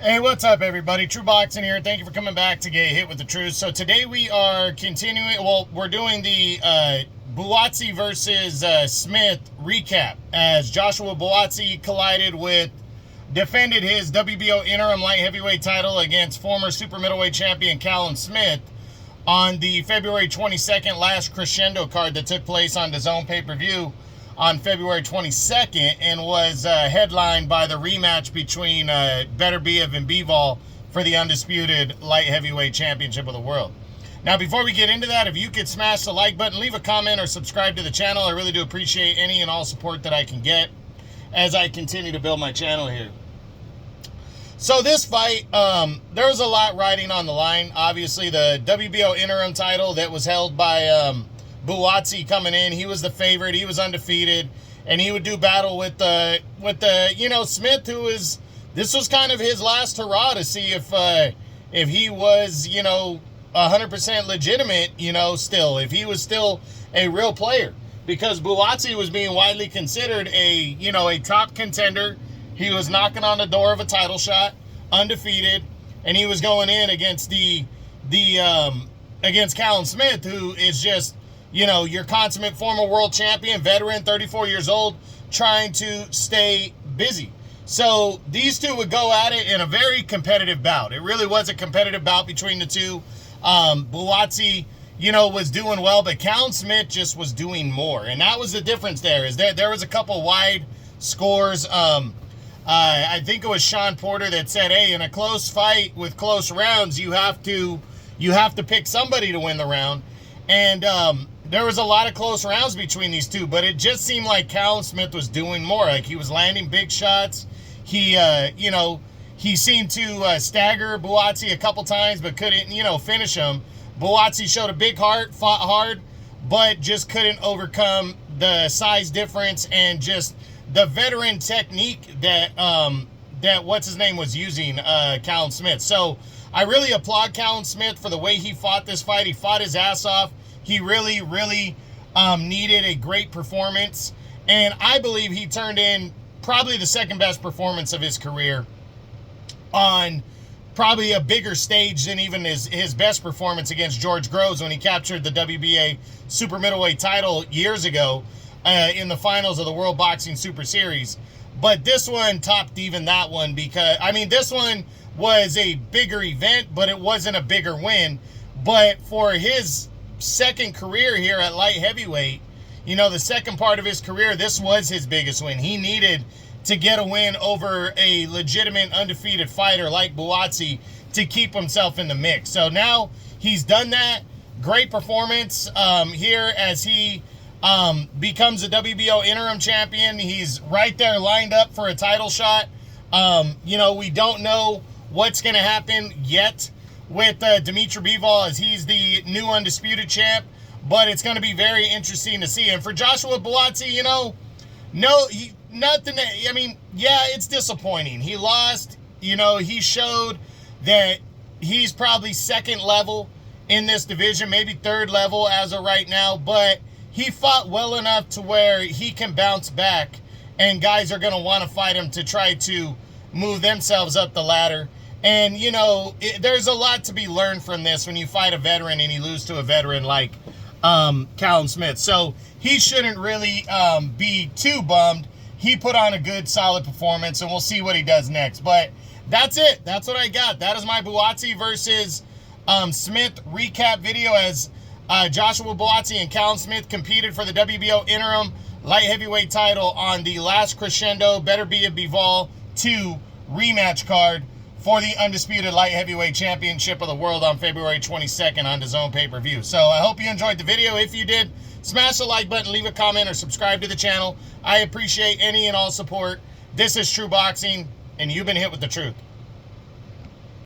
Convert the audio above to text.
Hey, what's up, everybody? True Boxing here. Thank you for coming back to Get Hit with the Truth. So today we are continuing, we're doing the Buatsi versus Smith recap, as Joshua Buatsi defended his WBO Interim Light-Heavyweight title against former super middleweight champion Callum Smith on the February 22nd last crescendo card that took place on DAZN pay-per-view on February 22nd, and was headlined by the rematch between Beterbiev and Bivol for the undisputed light heavyweight championship of the world. Now, before we get into that, if you could smash the like button, leave a comment, or subscribe to the channel, I really do appreciate any and all support that I can get as I continue to build my channel here. So this fight, there was a lot riding on the line. Obviously, the WBO interim title that was held by Buatsi coming in. He was the favorite. He was undefeated, and he would do battle with the Smith, this was kind of his last hurrah to see if he was 100% legitimate, if he was still a real player, because Buatsi was being widely considered a top contender. He was knocking on the door of a title shot, undefeated, and he was going in against against Callum Smith, who is just your consummate former world champion, veteran, 34 years old, trying to stay busy. So these two would go at it in a very competitive bout. It really was a competitive bout between the two. Buatsi, was doing well, but Callum Smith just was doing more. And that was the difference there, is that there was a couple wide scores. I think it was Sean Porter that said, hey, in a close fight with close rounds, you have to pick somebody to win the round. And there was a lot of close rounds between these two, but it just seemed like Callum Smith was doing more. Like, he was landing big shots. He seemed to stagger Buatsi a couple times, but couldn't, finish him. Buatsi showed a big heart, fought hard, but just couldn't overcome the size difference and just the veteran technique that what's his name was using, Callum Smith. So I really applaud Callum Smith for the way he fought this fight. He fought his ass off. He really needed a great performance, and I believe he turned in probably the second best performance of his career on probably a bigger stage than even his best performance against George Groves when he captured the WBA super middleweight title years ago in the finals of the World Boxing Super Series. But this one topped even that one, because, this one was a bigger event, but it wasn't a bigger win. But for his second career here at light heavyweight, the second part of his career, this was his biggest win. He needed to get a win over a legitimate undefeated fighter like Buatsi to keep himself in the mix. So now he's done that. Great performance here as he becomes a WBO interim champion. He's right there lined up for a title shot. We don't know what's going to happen yet with Dimitri Bivol, as he's the new undisputed champ, but it's going to be very interesting to see. And for Joshua Buatsi, it's disappointing. He lost. He showed that he's probably second level in this division, maybe third level as of right now, but he fought well enough to where he can bounce back, and guys are going to want to fight him to try to move themselves up the ladder. And, there's a lot to be learned from this when you fight a veteran and you lose to a veteran like Callum Smith. So he shouldn't really be too bummed. He put on a good, solid performance, and we'll see what he does next. But that's it. That's what I got. That is my Buatsi versus Smith recap video, as Joshua Buatsi and Callum Smith competed for the WBO interim light heavyweight title on the last crescendo Beterbiev Bivol 2 rematch card for the undisputed light heavyweight championship of the world on February 22nd on DAZN pay-per-view. So I hope you enjoyed the video. If you did, smash the like button, leave a comment, or subscribe to the channel. I appreciate any and all support. This is True Boxing, and you've been hit with the truth.